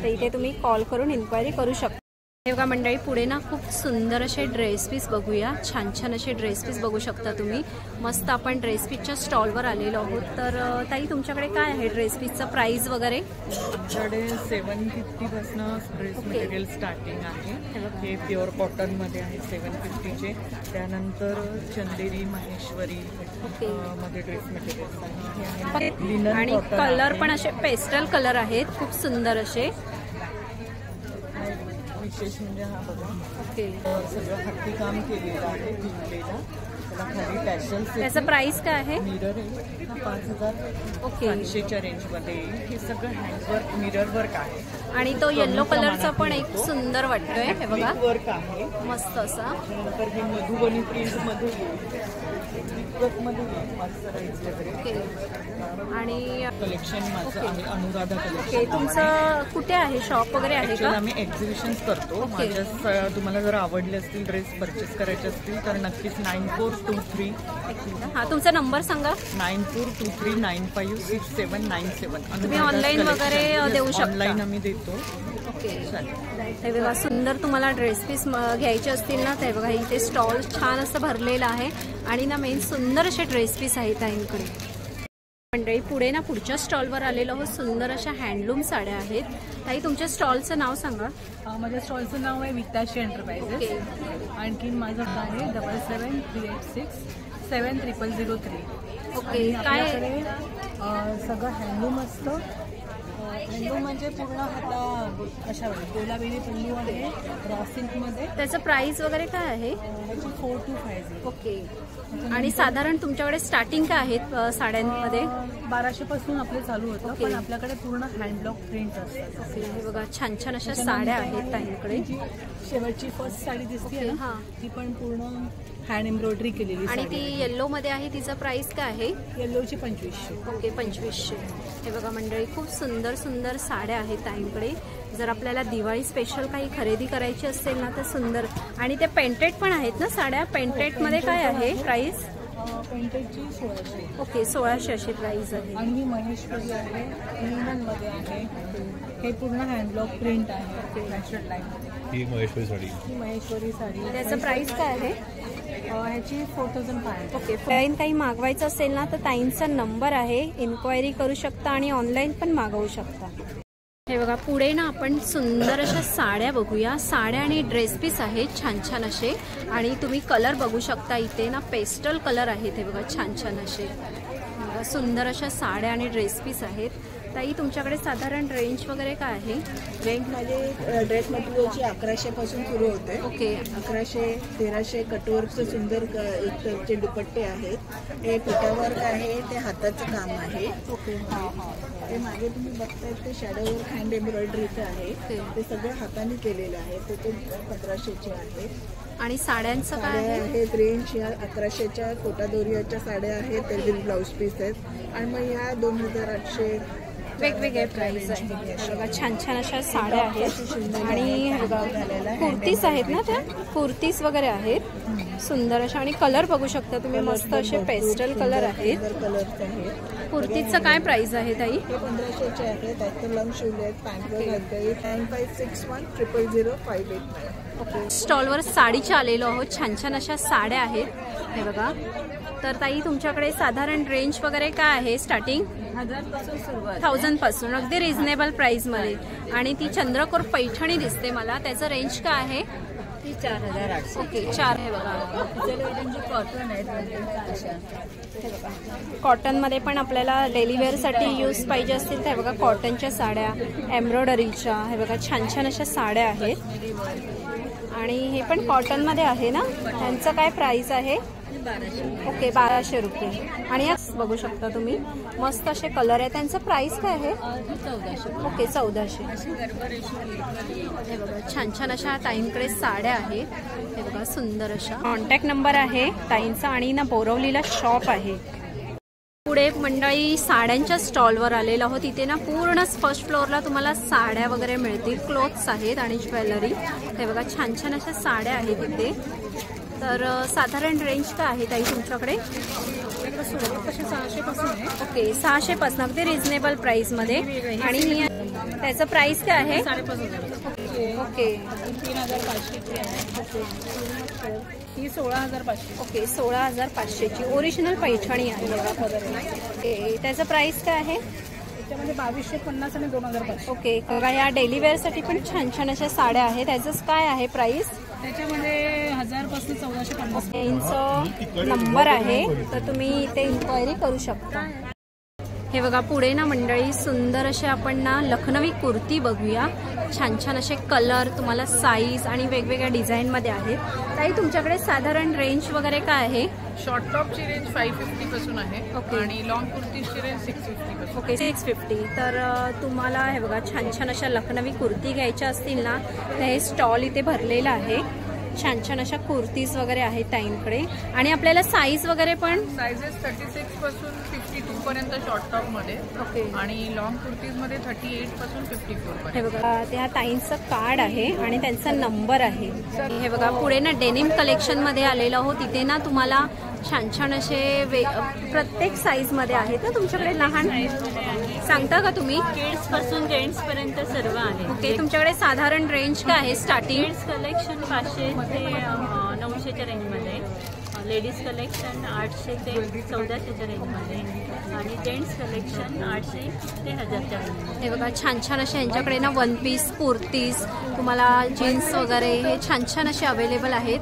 तर इथे तुम्ही कॉल करून इन्क्वायरी करू शकता. हे बघा मंडळी पुढे ना खूप सुंदर असे ड्रेस पीस बघूया. छान छान असे ड्रेस पीस बघू शकता तुम्ही. मस्त आपण ड्रेस पीसच्या स्टॉलवर आलेलो आहोत. तर ताई तुमच्याकडे काय आहे ड्रेस पीसचं प्राइस वगैरे? आमच्याकडे 750 पासून ड्रेस मटेरियल स्टार्टिंग आहे. हे प्युअर कॉटन मध्ये आहे 750चे. त्यानंतर चंदेरी, माहेश्वरी मध्ये ड्रेस मटेरियल आहे. आणि कलर पण असे पेस्टल कलर आहेत खूप सुंदर असे. विशेष म्हणजे हा बघा. ओके. सगळं हाती काम केलेलं आहे. त्याचं प्राइस काय आहे? मिरर आहे 5000. ओके. 500च्या रेंजमध्ये. हे सगळं हँडवर्क मिरर वर्क आहे. आणि तो येलो कलरचा पण एक सुंदर वाटतोय. हे बघा वर्क आहे मस्त असा. नंतर हे मधुबनी प्रिंट मध्ये आणि कलेक्शन माझं आहे अनुराधा कलेक्शन. ओके. तुमचं कुठे आहे शॉप वगैरे आहे का? आम्ही एक्झिबिशन्स करतो. माझ्या तुम्हाला जर आवडले असतील ड्रेस परचेस करायचे असतील तर नक्कीच 9423. हा तुमचा नंबर सांगा. 9423956797. तुम्ही ऑनलाईन वगैरे देऊ शकता? ऑनलाईन आम्ही देतो. ओके. हे बघा सुंदर तुम्हाला ड्रेस पीस घ्यायचे असतील ना, ते बघा इथे स्टॉल छान असं भरलेलं आहे. आणि ना मेन सुंदर असे ड्रेस पीस आहेत ताईंकडे. मंडळी पुढे ना पुढच्या स्टॉलवर आलेलो आहोत. सुंदर अशा हँडलूम साड्या आहेत. ताई तुमच्या स्टॉलचं नाव सांगा. माझ्या स्टॉलचं नाव आहे विक्ताशी एंटरप्राइजेस. आणखीन माझं आहे 7738670003. ओके. काय सगळं हँडलूम असतं. हँडलूम म्हणजे पूर्ण आता अशा गोलाबेरी पल्लू आहे रॉ सिल्कमध्ये. त्याचं प्राइस वगैरे काय आहे? 4 to 5. ओके. आणि साधारण तुमच्याकडे स्टार्टिंग काय आहेत साड्यांमध्ये? 1200 पासून आपले चालू होतं. पण आपल्याकडे पूर्ण हँडब्लॉक प्रिंट असतात. ओके. हे बघा छान छान अशा साड्या आहेत ताईंकडे. शेवटची फर्स्ट साडी दिसते ना, ती पण पूर्ण हँड एम्ब्रॉयडरी केलेली. आणि ती येल्लो मध्ये आहे. तिचं प्राइस काय आहे? येल्लोची 2500. ओके 2500. हे बघा मंडळी खूप सुंदर सुंदर साड्या आहेत ताईंकडे. जर आपल्याला दिवाळी स्पेशल काही खरेदी करायची असेल ना तर सुंदर. आणि ते पेंटेड पण आहेत ना साड्या? पेंटेड मध्ये काय आहे प्राइस? पेंटेडची 1600. ओके 1600 अशी प्राइस आहे. आणि ही महेश्वरी आहे, लिननमध्ये आहे. हे पूर्ण हँडब्लॉक प्रिंट आहे नॅचरल लाईन. ही महेश्वरी साडी. ही महेश्वरी साडी. त्याचं प्राइस काय आहे? ह्याची 4500. ओके. ऑनलाईन काही मागवायचं असेल ना तर ताईंचा नंबर आहे, इन्क्वायरी करू शकता आणि ऑनलाईन पण मागवू शकता. हे बघा पुढे ना आपण सुंदर अशा साड्या बघूया. साड्या आणि ड्रेस पीस आहेत छान छान असे. आणि तुम्ही कलर बघू शकता इथे ना पेस्टल कलर आहेत. हे बघा छान छान असे सुंदर अशा साड्या आणि ड्रेस पीस आहेत. ताई तुमच्याकडे साधारण रेंज वगैरे काय आहे? रेंज माझे ड्रेस मटेरियलची 1100 पासून सुरू होते. ओके. 1100 1300 कटवर्कचे सुंदर एकचे दुपट्टे आहेत. हे पिठावर्क आहे, ते हाताचं काम आहे. ओके. ते मागे तुम्ही बघतायत ते शॅडोवर्क हँड एम्ब्रॉयडरीचं आहे. ते सगळं हाताने केलेलं आहे. ते 1500चे आहे. आणि साड्यांचं काय आहे? रेंज ह्या 1100च्या कोटा दोरियाच्या साड्या आहेत. त्याचे ब्लाऊज पीस आहेत. आणि मग ह्या 2800 वेगवेगळे प्राइस आहे. बघा छान छान अशा साड्या आहेत. आणि कुर्तीज आहेत ना, त्या कुर्तीज वगैरे आहेत सुंदर अशा. आणि कलर बघू शकता तुम्ही मस्त असे पेस्टल कलर आहेत. कलर्स आहेत. कुर्तीचं काय प्राइस आहे ताई? हे 1500चे आहेत. त्यात लंग शिवले आहेत, पॅन्टवर घालते. 9561000589. ओके. स्टॉलवर साडीच्या आलेलो आहोत. छान छान अशा साड्या आहेत हे बघा. तर ताई तुमच्याकडे साधारण रेंज वगैरे काय आहे? स्टार्टिंग 1000 पासून, अगदी रिझनेबल प्राइस मध्ये. आणि ती चंद्रकोर पैठणी दिसते मला, त्याचं रेंज काय आहे? ती 4800. ओके. 4 आहे बघा. कॉटन आहेत कॉटन मध्ये पण आपल्याला डेली वेअर साठी यूज पाहिजे असतील तर बघा कॉटनच्या साड्या, एम्ब्रॉयडरीच्या हे बघा छान छान अशा साड्या आहेत. आणि हे पण कॉटन मध्ये आहे ना, त्यांचं काय प्राइस आहे? ओके 1200 रुपये. आणि या बघू शकता तुम्ही मस्त असे कलर आहे. त्यांचं प्राइस काय आहे? 1400. ओके 1400. हे बघा छान छान अशा ताईंकडे साड्या आहेत हे बघा सुंदर अशा. कॉन्टॅक्ट नंबर आहे ताईंचा आणि ना बोरवलीला शॉप आहे. पुढे मंडळी साड्यांच्या स्टॉलवर आलेलो आहोत. इथे ना पूर्ण फर्स्ट फ्लोअरला तुम्हाला साड्या वगैरे मिळतील, क्लोथ्स आहेत आणि ज्वेलरी. हे बघा छान छान अशा साड्या आहेत इथे. तर साधारण रेंज काय आहे ताई तुमच्याकडे? 600 पासून आहे. ओके 600 पासून, अगदी रिझनेबल प्राइस मध्ये. आणि त्याचं प्राइस काय आहे? 5,500. ओके 3500ची आहे. ही 16500. ओके 16500ची ओरिजिनल पैठणी आहे. ओके त्याचं प्राइस काय आहे? त्याच्यामध्ये 2250 आणि 2500. ओके बघा या डेली वेअर साठी पण छान छान अशा साड्या आहेत. त्याचंच काय आहे प्राइस? त्याच्यामध्ये 1000 पासून 1450. यांचा नंबर आहे तर तुम्ही इथे इन्क्वायरी करू शकता. हे बघा पुढे ना मंडळी सुंदर असे आपण ना लखनवी कुर्ती बघूया. छान छान असे कलर तुम्हाला साईज आणि वेगवेगळ्या डिझाईन मध्ये आहेत. ताई तुमच्याकडे साधारण रेंज वगैरे काय आहे? शॉर्ट टॉपची रेंज 550 पासून आहे. ओके. आणि लॉंग कुर्तीची रेंज 650 पासून. ओके 650. तर तुम्हाला हे बघा छान छान अशा लखनवी कुर्ती घ्यायच्या असतील ना तर हे स्टॉल इथे भरलेला आहे. छान छान अशा कुर्तीज वगैरे आहेत ताईंकडे. आणि आपल्याला साईज वगैरे पण साइजेस 36 पासून 52 पर्यंत शॉर्ट टॉप मध्ये. ओके. आणि लॉंग कुर्तीज मध्ये 38 पासून 54 पर्यंत. हे बघा त्या ताईंचं कार्ड आहे आणि त्यांचा नंबर आहे. हे बघा पुढे ना डेनिम कलेक्शन मध्ये आलेलं आहोत. तिथे ना तुम्हाला छान छान असे प्रत्येक साईज मध्ये आहेत ना तुमच्याकडे. लहान सांगता का तुम्ही? किड्स पासून जेंट्स पर्यंत सर्व आहे. ओके तुमच्याकडे साधारण रेंज काय आहे स्टार्टिंग? किड्स कलेक्शन 500 ते 900च्या रेंजमध्ये, लेडीज कलेक्शन 800 ते 1400च्या रेंजमध्ये आणि जेंट्स कलेक्शन 800 ते 1000च्या रेंजमध्ये. हे बघा छान छान असे यांच्याकडे ना वन पीस कुर्तीज तुम्हाला जीन्स वगैरे हे छान छान असे अवेलेबल आहेत.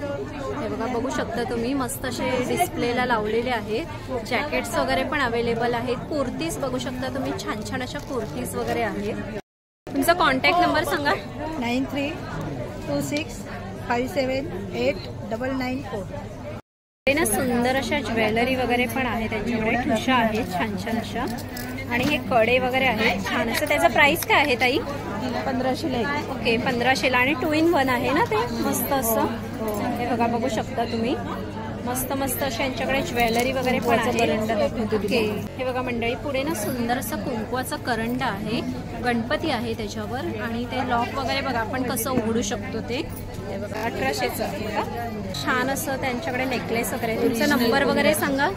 हे बघा बघू शकता तुम्ही मस्त असे डिस्प्लेला लावलेले आहेत. जॅकेट्स वगैरे पण अवेलेबल आहेत. कुर्तीज बघू शकता तुम्ही छान छान अशा कुर्तीज वगैरे आहेत. तुमचा कॉन्टॅक्ट नंबर सांगा. 9326578994. ना सुंदर अशा ज्वेलरी वगैरे पण आहे त्यांच्याकडे. ठुशा आहेत छान छान अशा आणि हे कडे वगैरे आहेत छान असं. त्याचा प्राइस काय आहे ताई? 1500ला. ओके 1500ला. आणि 2 in 1 आहे ना ते मस्त असं. हे बघा बघू शकता तुम्ही मस्त मस्त अशा यांच्याकडे ज्वेलरी वगैरे पण आहे. ओके हे बघा मंडळी पुढे ना सुंदर असं कुंकवाचा करंड आहे. गणपती आहे त्याच्यावर आणि ते लॉक वगैरे बघा आपण कसं उघडू शकतो ते. हे बघा 1800चं आहे का. छान असं त्यांच्याकडे नेकलेस वगैरे. तुमचा नंबर वगैरे सांगा.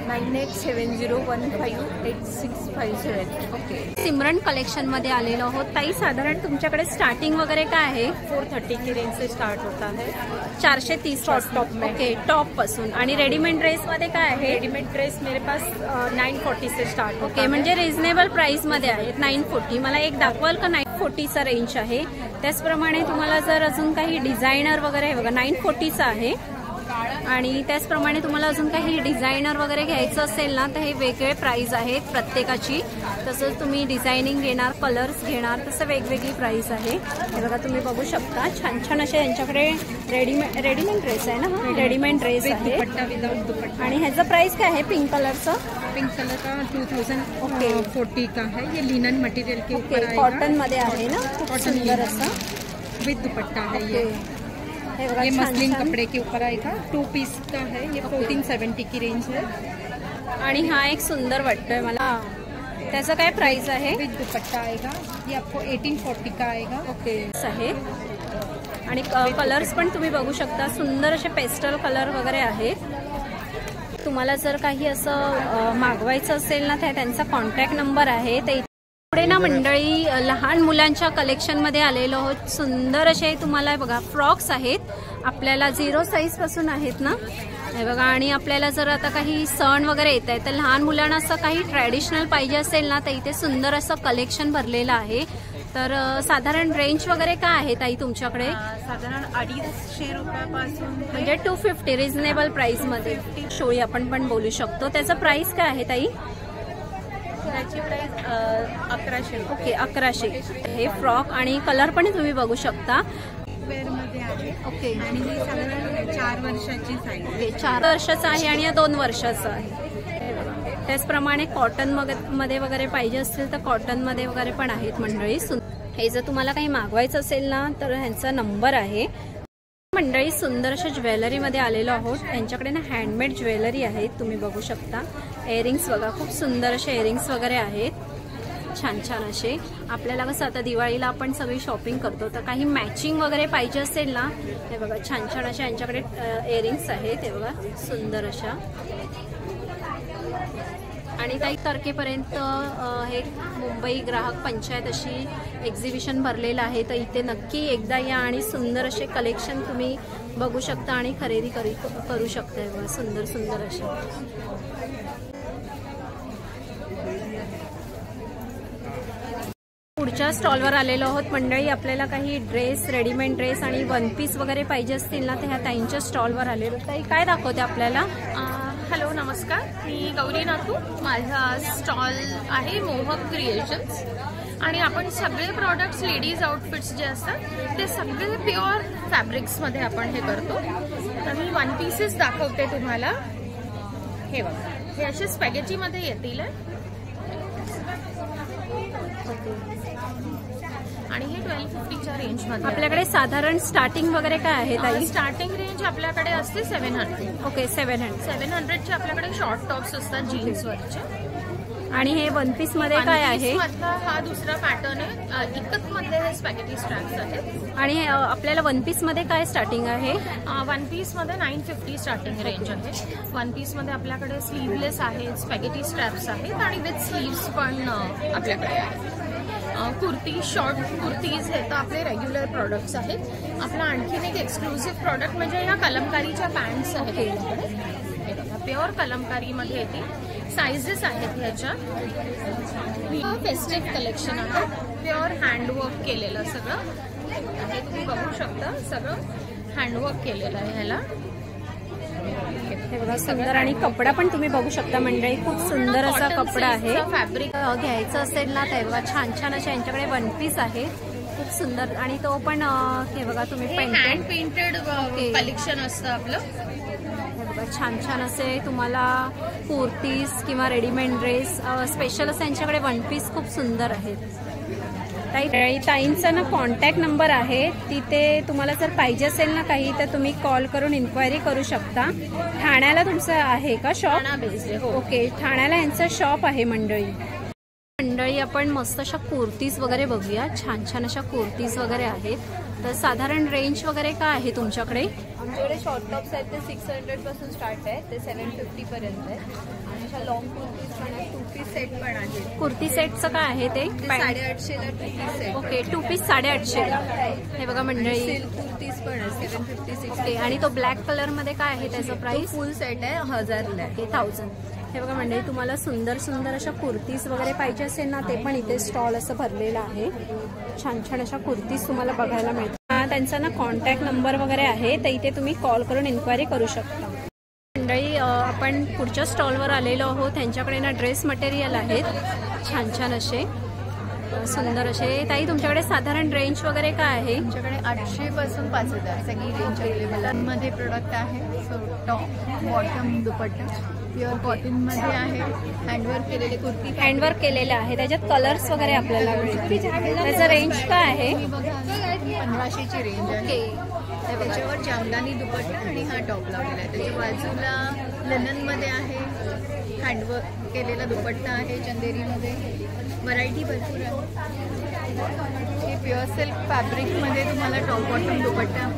9870158657. ओके सिमरन कलेक्शन मध्ये आलेलो आहोत. ताई साधारण तुमच्याकडे स्टार्टिंग वगैरे काय आहे? 430 की रेंज से स्टार्ट होता है. 430 शॉर्ट टॉप में. ओके टॉप पासून. आणि रेडीमेड ड्रेस मध्ये काय आहे? रेडीमेड ड्रेस मेरे पास 940 से स्टार्ट. ओके म्हणजे रिझनेबल प्राइस मध्ये आहेत. 940. मला एक दाखवाल का? 940चा रेंज आहे. त्याचप्रमाणे तुम्हाला जर अजून काही डिझायनर वगैरे बघा 940चा आहे. आणि त्याचप्रमाणे तुम्हाला अजून काही डिझायनर वगैरे घ्यायचं असेल ना तर हे वेगळे प्राइस आहेत प्रत्येकाची. तसंच तुम्ही डिझायनिंग घेणार, कलर्स घेणार तसं वेगवेगळी प्राइस आहे. हे बघा तुम्ही बघू शकता छान छान असे यांच्याकडे रेडीमेड ड्रेस आहे ना. रेडीमेड ड्रेस आहे आणि ह्याचं प्राइस काय आहे? पिंक कलरचं. पिंक कलर का 2040 का है. ये लिनन मटेरियल के ऊपर आएगा. कॉटन मध्ये आहे ना. खूप सुंदर असं विद दुपट्टा है. ये मसलिन कपड़े के ऊपर आएगा. 2 पीस का है. ये 1470 की रेंज है. आणि हा एक सुंदर वाटतोय मला. त्याचा काय प्राइस आहे? विद दुपट्टा आएगा. ये आपको 1840 का आएगा. ओके आहे. आणि कलर्स पण तुम्ही बघू शकता सुंदर असे पेस्टल कलर वगैरे आहेत. तुम्हाला जर काही असं मागवायचं असेल ना, तर त्यांचा कॉन्टॅक्ट नंबर आहे. तर पुढे ना मंडळी लहान मुलांच्या कलेक्शनमध्ये आलेलो आहोत. सुंदर असे तुम्हाला बघा फ्रॉक्स आहेत, आपल्याला 0 साईज पासून आहेत ना, हे बघा. आणि आपल्याला जर आता काही सण वगैरे येत आहे तर लहान मुलांना असं काही ट्रॅडिशनल पाहिजे असेल ना, तर इथे सुंदर असं कलेक्शन भरलेलं आहे. तर साधारण रेंज वगैरे काय आहे ताई तुमच्याकडे? साधारण 250 रुपयापासून म्हणजे 250 रिझनेबल प्राइस मध्ये. शोळी आपण पण बोलू शकतो. त्याचं प्राइस काय आहे ताई? त्याची प्राइस 1100. ओके 1100. हे फ्रॉक आणि कलर पण तुम्ही बघू शकता. मध्ये आहे. ओके. आणि ही साधारण 4 वर्षाची साईज. ओके 4 वर्षाचा आहे आणि 2 वर्षाचा आहे. त्याचप्रमाणे कॉटन मध्ये वगैरे पाहिजे असतील तर कॉटन मध्ये वगैरे पण आहेत मंडळी. हे जर तुम्हाला काही मागवायचं असेल ना, तर ह्यांचा नंबर आहे. मंडळी सुंदर अशा ज्वेलरीमध्ये आलेलो आहोत. त्यांच्याकडे ना हँडमेड ज्वेलरी आहेत, तुम्ही बघू शकता. इयरिंग्स बघा, खूप सुंदर असे इयरिंग्स वगैरे आहेत, छान छान असे. आपल्याला कसं आता दिवाळीला आपण सगळी शॉपिंग करतो, तर काही मॅचिंग वगैरे पाहिजे असेल ना, हे बघा छान छान अशा यांच्याकडे इयरिंग्स आहेत. हे बघा सुंदर अशा. आणि 3 तारखेपर्यंत हे मुंबई ग्राहक पंचायत अशी एक्झिबिशन भरलेलं आहे. तर इथे नक्की एकदा या आणि सुंदर असे कलेक्शन तुम्ही बघू शकता आणि खरेदी करू शकता. बघा सुंदर सुंदर असे. पुढच्या स्टॉलवर आलेलो आहोत मंडळी. आपल्याला काही ड्रेस, रेडीमेड ड्रेस आणि 1 पीस वगैरे पाहिजे असतील ना, तर ह्या ताईंच्या स्टॉलवर आलेलो. ताई काय दाखवते आपल्याला? हॅलो नमस्कार, मी गौरी नातू. माझा स्टॉल आहे मोहक क्रिएशन्स आणि आपण सगळे प्रॉडक्ट्स लेडीज आउटफिट्स जे असतात ते सगळे प्युअर फॅब्रिक्समध्ये आपण हे करतो. तर मी 1 पीसेस दाखवते तुम्हाला. हे बघा, हे असे स्पॅगेटीमध्ये येतील आणि हे 1250च्या रेंजमध्ये. आपल्याकडे साधारण स्टार्टिंग वगैरे काय आहे ताई? स्टार्टिंग रेंज आपल्याकडे असते 700. ओके 700चे आपल्याकडे शॉर्ट टॉप्स असतात जीन्सवरचे. आणि हे 1 पीस मध्ये काय आहे? हा दुसरा पॅटर्न आहे. इकत मध्ये हे स्पॅगेटी स्ट्रॅप्स आहेत. आणि आपल्याला 1 पीस मध्ये काय स्टार्टिंग आहे? 1 पीस मध्ये 950 स्टार्टिंग रेंज आहे. 1 पीस मध्ये आपल्याकडे स्लीवलेस आहेत, स्पॅगेटी स्ट्रॅप्स आहेत आणि विथ स्लीव्स पण आपल्याकडे आहेत. कुर्ती, शॉर्ट कुर्तीज हे तर आपले रेग्युलर प्रॉडक्ट्स आहेत. आपला आणखीन एक एक्सक्लुसिव्ह प्रॉडक्ट म्हणजे ह्या कलमकारीच्या पॅन्ट्स आहेत. प्युअर कलमकारीमध्ये येतील. साईजेस आहेत ह्याच्या. फेस्टिव्ह कलेक्शन आहे, प्युअर हँडवर्क केलेलं सगळं हे तुम्ही बघू शकता. सगळं हँडवर्क केलेलं आहे ह्याला. हे बघा सुंदर. आणि कपडा पण तुम्ही बघू शकता मंडळी, खूप सुंदर असा कपडा आहे. फॅब्रिक घ्यायचं असेल ना, तर बघा छान छान अशा यांच्याकडे 1 पीस आहे, खूप सुंदर. आणि तो पण हे बघा तुम्ही हँड पेंटेड कलेक्शन असतं आपलं. हे बघा छान छान असे तुम्हाला कुर्तीज किंवा रेडीमेड ड्रेस स्पेशल असं यांच्याकडे 1 पीस खूप सुंदर आहेत. ताईंचा ना कॉन्टॅक्ट नंबर आहे, तिथे तुम्हाला जर पाहिजे असेल ना काही तर तुम्ही कॉल करून इन्क्वायरी करू शकता. ठाण्याला तुमचं आहे का शॉप? ओके, ठाण्याला यांचं शॉप आहे मंडळी. आपण मस्त अशा कुर्तीज वगैरे बघूया. छान छान अशा कुर्तीज वगैरे आहेत. तर साधारण रेंज वगैरे काय आहे तुमच्याकडे? आमच्याकडे शॉर्ट टॉप्स आहेत ते 600 पासून स्टार्ट आहे ते 750 पर्यंत आहे. आणि अशा लॉंग कुर्तीज पण आहेत, 2 पीस सेट पण आहे. कुर्ती सेटचं काय आहे ते? 850 ला 2 पीस सेट. Okay 2 piece 850. हे बघा मंडळी सिल्क कुर्तीज पण आहे 750 60. आणि तो ब्लॅक कलर मध्ये काय आहे त्याचं प्राइस? फुल सेट आहे 1000 ला. 1000. हे बघा मंडळी, तुम्हाला सुंदर सुंदर अशा कुर्तीज वगैरे पाहिजे असेल ना, ते पण इथे स्टॉल असं भरलेलं आहे. छान छान अशा कुर्तीज तुम्हाला बघायला मिळतात. त्यांचा ना कॉन्टॅक्ट नंबर वगैरे आहे, तर इथे तुम्ही कॉल करून इन्क्वायरी करू शकता. मंडळी आपण पुढच्या स्टॉलवर आलेलो आहोत. त्यांच्याकडे ना ड्रेस मटेरियल आहेत छान छान असे, सुंदर असे. ताई तुमच्याकडे साधारण रेंज वगैरे काय आहे? आमच्याकडे 800 पासून 5000 सगळी रेंज अवेलेबल मध्ये प्रोडक्ट आहे. टॉप, बॉटम, दुपट्टा प्युअर कॉटन मध्ये आहे. हँडवर्क केलेले कुर्ती, हँडवर्क केलेले आहे, त्याच्यात कलर्स वगैरे आपल्याला मिळतील. त्याचं रेंज काय आहे? 1500ची रेंज आहे. त्याच्यावर जामदानी दुपट्टा आणि हा टॉप लावलेला आहे. त्याच्या बाजूला लनन मध्ये आहे, हँडवर्क केलेला दुपट्टा आहे चंदेरीमध्ये. व्हरायटी भरपूर आहे. हे प्युअर सिल्क फॅब्रिक मध्ये तुम्हाला टॉप बॉटम दुपट्टा.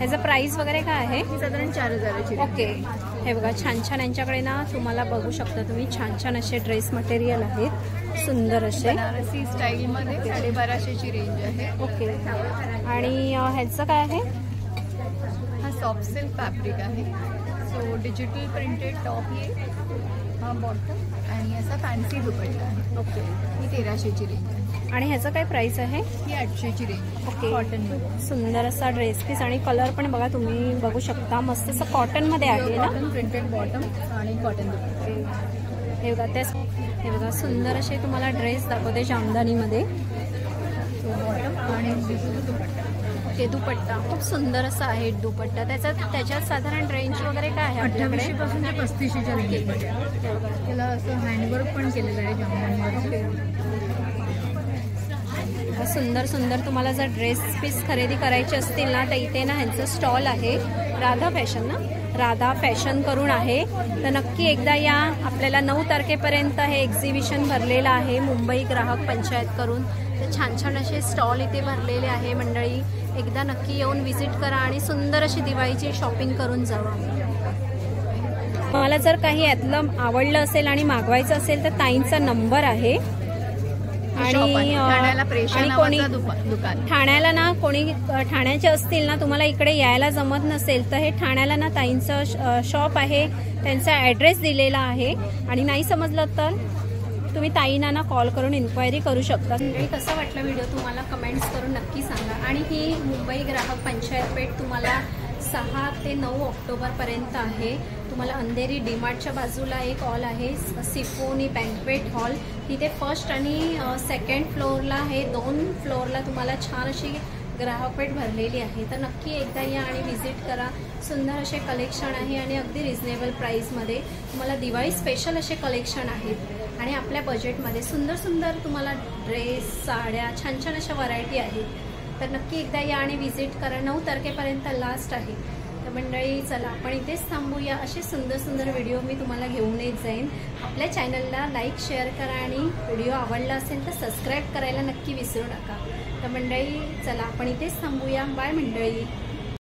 ह्याचं प्राइस वगैरे काय आहे? साधारण 4000ची. ओके. हे बघा छान छान यांच्याकडे ना तुम्हाला बघू शकता तुम्ही छान छान असे ड्रेस मटेरियल आहेत सुंदर असे बनारसी स्टाईलमध्ये 1250ची रेंज आहे. ओके. आणि ह्याचं काय आहे? हा सॉफ्ट सिल्क फॅब्रिक आहे. सो डिजिटल प्रिंटेड टॉप येईल, हा बॉटम आणि असा फॅन्सी दुपट्टा आहे. ओके. ही 1300ची रेंज आहे. आणि ह्याचं काय प्राइस आहे? ही 800ची रेंज. ओके. कॉटनमध्ये सुंदर असा ड्रेस पीस आणि कलर पण बघा तुम्ही बघू शकता मस्त असं कॉटनमध्ये आहे ना. कॉटन प्रिंटेड बॉटम आणि कॉटन दुपट्टा. हे बघा त्याच हे बघा सुंदर असे तुम्हाला ड्रेस दाखवते जामदानीमध्ये. बॉटम आणि दुपट्टा. ओके. दुपट्टा खूप सुंदर असा आहे दुपट्टा. त्याच्यात साधारण रेंज वगैरे काय आहे आपल्याकडे? 2800 पासून ते 3500च्या रेंजमध्ये. त्याला असं हँडवर्क पण केलेलं आहे जामदानीमध्ये. सुंदर सुंदर तुम्हाला जर ड्रेस पीस खरेदी करायचे असतील ना तर इथे ना ह्यांचं स्टॉल आहे राधा फॅशन ना, राधा फॅशन करून आहे. तर नक्की एकदा या. आपल्याला 9 तारखेपर्यंत हे एक्झिबिशन भरलेलं आहे मुंबई ग्राहक पंचायत करून. तर छान छान असे स्टॉल इथे भरलेले आहे मंडळी. एकदा नक्की येऊन व्हिजिट करा आणि सुंदर अशी दिवाळीची शॉपिंग करून जावा. मला जर काही यातलं आवडलं असेल आणि मागवायचं असेल तर ताईंचा नंबर आहे. आणि कोणी ठाण्याला ना कोणी ठाण्याचे असतील ना तुम्हाला इकडे यायला जमत नसेल तर हे ठाण्याला ना ताईंचं शॉप आहे, त्यांचा ॲड्रेस दिलेला आहे. आणि नाही समजलं तर तुम्ही ताईंना ना कॉल करून इन्क्वायरी करू शकता. कसा वाटला व्हिडिओ तुम्हाला कमेंट्स करून नक्की सांगा. आणि ही मुंबई ग्राहक पंचायत पेठ तुम्हाला 6 ते 9 ऑक्टोबरपर्यंत आहे. तुम्हाला अंधेरी डीमार्टच्या बाजूला एक हॉल आहे सिफोनी बँक्वेट हॉल. तिथे फर्स्ट आणि सेकंड फ्लोअरला आहे. 2 फ्लोअरला तुम्हाला छान अशी ग्राहकपेठ भरलेली आहे. तर नक्की एकदा या आणि व्हिजिट करा. सुंदर असे कलेक्शन आहे आणि अगदी रिजनेबल प्राईसमध्ये तुम्हाला दिवाळी स्पेशल असे कलेक्शन आहेत आणि आपल्या बजेटमध्ये सुंदर सुंदर तुम्हाला ड्रेस साड्या छान छान अशा व्हरायटी आहेत. तर नक्की एकदा या आणि व्हिजिट करा. 9 तारखेपर्यंत लास्ट आहे. तर मंडळी चला आपण इथेच थांबूया. असे सुंदर सुंदर व्हिडिओ मी तुम्हाला घेऊन येत जाईन. आपल्या चॅनलला लाईक शेअर करा आणि व्हिडिओ आवडला असेल तर सबस्क्राईब करायला नक्की विसरू नका. तर मंडळी चला आपण इथेच थांबूया. बाय मंडळी.